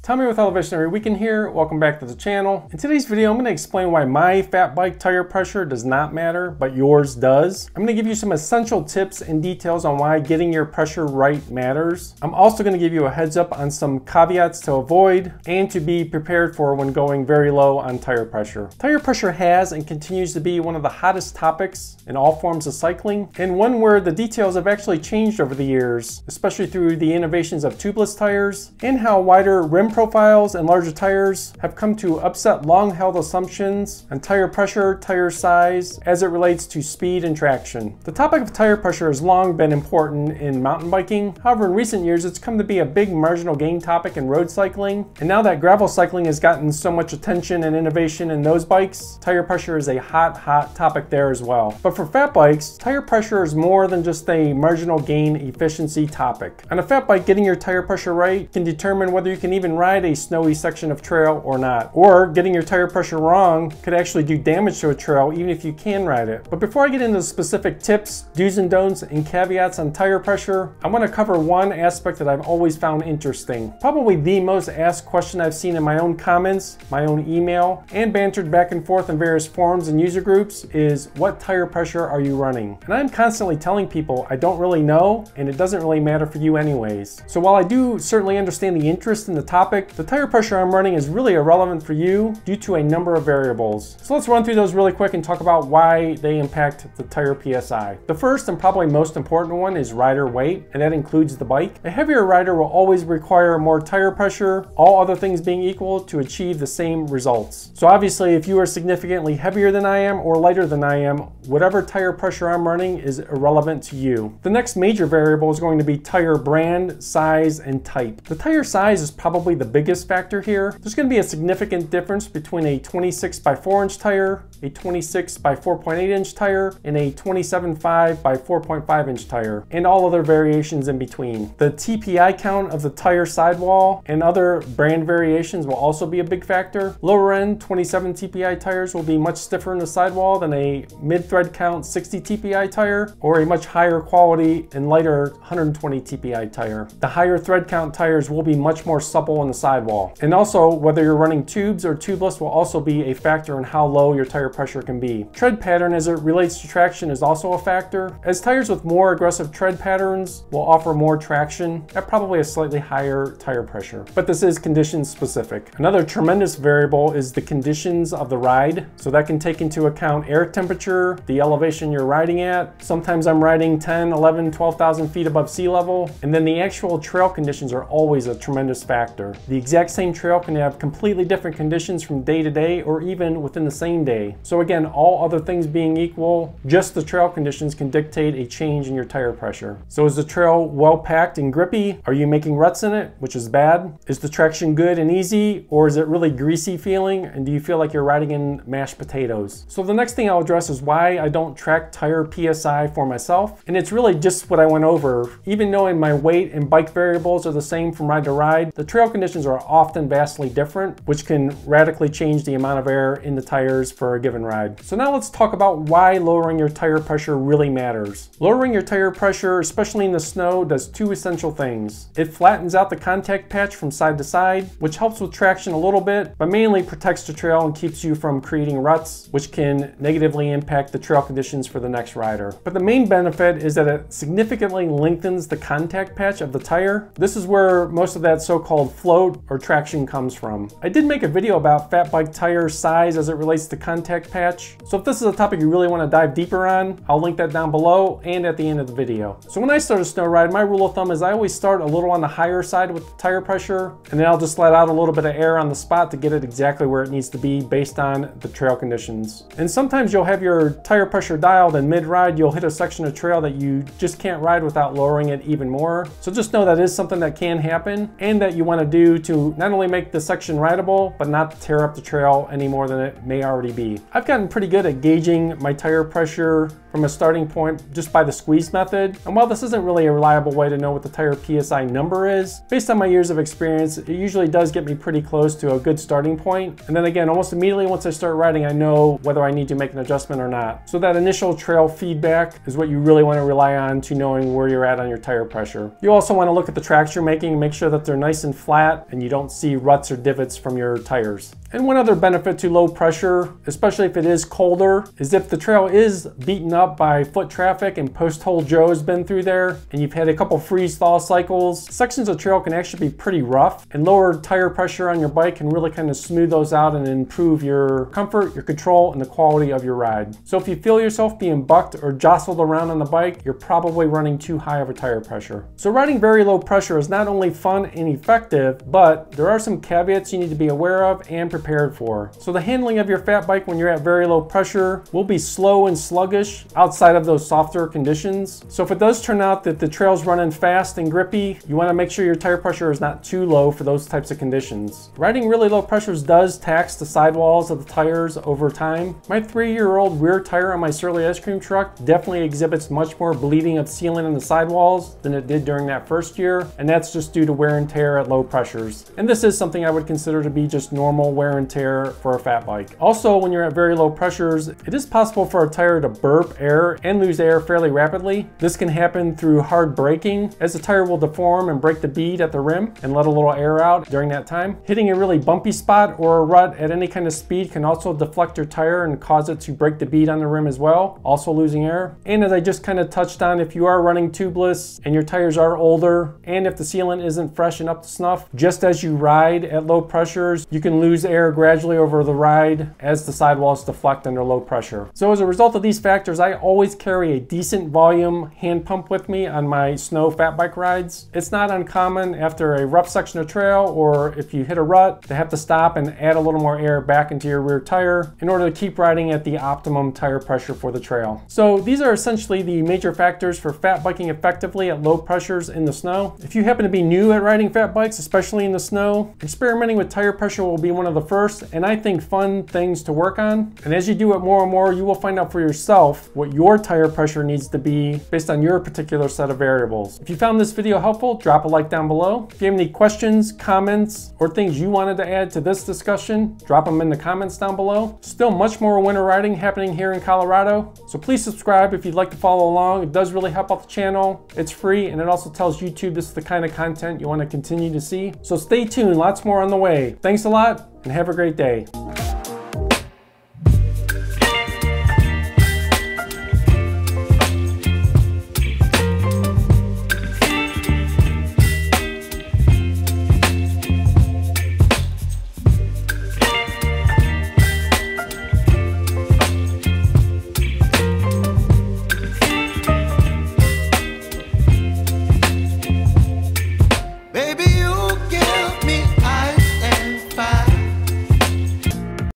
Tommy with Elevation Every Weekend here. Welcome back to the channel. In today's video, I'm going to explain why my fat bike tire pressure does not matter, but yours does. I'm going to give you some essential tips and details on why getting your pressure right matters. I'm also going to give you a heads up on some caveats to avoid and to be prepared for when going very low on tire pressure. Tire pressure has and continues to be one of the hottest topics in all forms of cycling, and one where the details have actually changed over the years, especially through the innovations of tubeless tires and how wider rim profiles and larger tires have come to upset long-held assumptions on tire pressure, tire size, as it relates to speed and traction. The topic of tire pressure has long been important in mountain biking. However, in recent years, it's come to be a big marginal gain topic in road cycling. And now that gravel cycling has gotten so much attention and innovation in those bikes, tire pressure is a hot topic there as well. But for fat bikes, tire pressure is more than just a marginal gain efficiency topic. On a fat bike, getting your tire pressure right can determine whether you can even ride a snowy section of trail or not. Or getting your tire pressure wrong could actually do damage to a trail even if you can ride it. But before I get into specific tips, do's and don'ts, and caveats on tire pressure, I want to cover one aspect that I've always found interesting. Probably the most asked question I've seen in my own comments, my own email, and bantered back and forth in various forums and user groups is, what tire pressure are you running? And I'm constantly telling people I don't really know, and it doesn't really matter for you anyways. So while I do certainly understand the interest in the topic, the tire pressure I'm running is really irrelevant for you due to a number of variables. So let's run through those really quick and talk about why they impact the tire PSI. The first and probably most important one is rider weight, and that includes the bike. A heavier rider will always require more tire pressure, all other things being equal, to achieve the same results. So obviously, if you are significantly heavier than I am or lighter than I am, whatever tire pressure I'm running is irrelevant to you. The next major variable is going to be tire brand, size, and type. The tire size is probably the biggest factor here. There's going to be a significant difference between a 26 by 4 inch tire, a 26 by 4.8 inch tire, and a 27.5 by 4.5 inch tire, and all other variations in between. The TPI count of the tire sidewall and other brand variations will also be a big factor. Lower end 27 TPI tires will be much stiffer in the sidewall than a mid-thread count 60 TPI tire, or a much higher quality and lighter 120 TPI tire. The higher thread count tires will be much more supple in the sidewall. And also, whether you're running tubes or tubeless will also be a factor in how low your tire pressure can be. Tread pattern as it relates to traction is also a factor, as tires with more aggressive tread patterns will offer more traction at probably a slightly higher tire pressure. But this is condition specific. Another tremendous variable is the conditions of the ride. So that can take into account air temperature, the elevation you're riding at. Sometimes I'm riding 10, 11, 12,000 feet above sea level. And then the actual trail conditions are always a tremendous factor. The exact same trail can have completely different conditions from day to day or even within the same day. So again, all other things being equal, just the trail conditions can dictate a change in your tire pressure. So is the trail well packed and grippy? Are you making ruts in it, which is bad? Is the traction good and easy, or is it really greasy feeling, and do you feel like you're riding in mashed potatoes? So the next thing I'll address is why I don't track tire PSI for myself, and it's really just what I went over. Even knowing my weight and bike variables are the same from ride to ride, the trail conditions are often vastly different, which can radically change the amount of air in the tires for a given ride. So now let's talk about why lowering your tire pressure really matters. Lowering your tire pressure, especially in the snow, does two essential things. It flattens out the contact patch from side to side, which helps with traction a little bit, but mainly protects the trail and keeps you from creating ruts, which can negatively impact the trail conditions for the next rider. But the main benefit is that it significantly lengthens the contact patch of the tire. This is where most of that so-called float or traction comes from. I did make a video about fat bike tire size as it relates to contact patch. So if this is a topic you really want to dive deeper on, I'll link that down below and at the end of the video. So when I start a snow ride, my rule of thumb is I always start a little on the higher side with the tire pressure, and then I'll just let out a little bit of air on the spot to get it exactly where it needs to be based on the trail conditions. And sometimes you'll have your tire pressure dialed, and mid-ride you'll hit a section of trail that you just can't ride without lowering it even more. So just know that is something that can happen and that you want to do to not only make the section rideable, but not tear up the trail any more than it may already be. I've gotten pretty good at gauging my tire pressure from from a starting point just by the squeeze method. And while this isn't really a reliable way to know what the tire PSI number is, based on my years of experience, it usually does get me pretty close to a good starting point. And then again, almost immediately once I start riding, I know whether I need to make an adjustment or not. So that initial trail feedback is what you really want to rely on to knowing where you're at on your tire pressure. You also want to look at the tracks you're making and make sure that they're nice and flat and you don't see ruts or divots from your tires. And one other benefit to low pressure, especially if it is colder, is if the trail is beaten up by foot traffic and post hole Joe has been through there and you've had a couple freeze thaw cycles, sections of trail can actually be pretty rough, and lower tire pressure on your bike can really kind of smooth those out and improve your comfort, your control, and the quality of your ride. So if you feel yourself being bucked or jostled around on the bike, you're probably running too high of a tire pressure. So riding very low pressure is not only fun and effective, but there are some caveats you need to be aware of and prepared for. So the handling of your fat bike when you're at very low pressure will be slow and sluggish outside of those softer conditions. So if it does turn out that the trail's running fast and grippy, you want to make sure your tire pressure is not too low for those types of conditions. Riding really low pressures does tax the sidewalls of the tires over time. My 3-year-old rear tire on my Surly ice cream truck definitely exhibits much more bleeding of sealant in the sidewalls than it did during that first year, and that's just due to wear and tear at low pressures. And this is something I would consider to be just normal wear and tear for a fat bike. Also, when you're at very low pressures, it is possible for a tire to burp air and lose air fairly rapidly. This can happen through hard braking, as the tire will deform and break the bead at the rim and let a little air out during that time. Hitting a really bumpy spot or a rut at any kind of speed can also deflect your tire and cause it to break the bead on the rim as well, also losing air. And as I just kind of touched on, if you are running tubeless and your tires are older, and if the sealant isn't fresh and up to snuff, just as you ride at low pressures, you can lose air gradually over the ride as the sidewalls deflect under low pressure. So as a result of these factors, I always carry a decent volume hand pump with me on my snow fat bike rides. It's not uncommon after a rough section of trail or if you hit a rut to have to stop and add a little more air back into your rear tire in order to keep riding at the optimum tire pressure for the trail. So these are essentially the major factors for fat biking effectively at low pressures in the snow. If you happen to be new at riding fat bikes, especially in the snow, experimenting with tire pressure will be one of the first and I think fun things to work on. And as you do it more and more, you will find out for yourself what your tire pressure needs to be based on your particular set of variables. If you found this video helpful, drop a like down below. If you have any questions, comments, or things you wanted to add to this discussion, drop them in the comments down below. Still much more winter riding happening here in Colorado, so please subscribe if you'd like to follow along. It does really help out the channel. It's free, and it also tells YouTube this is the kind of content you want to continue to see. So stay tuned, lots more on the way. Thanks a lot, and have a great day.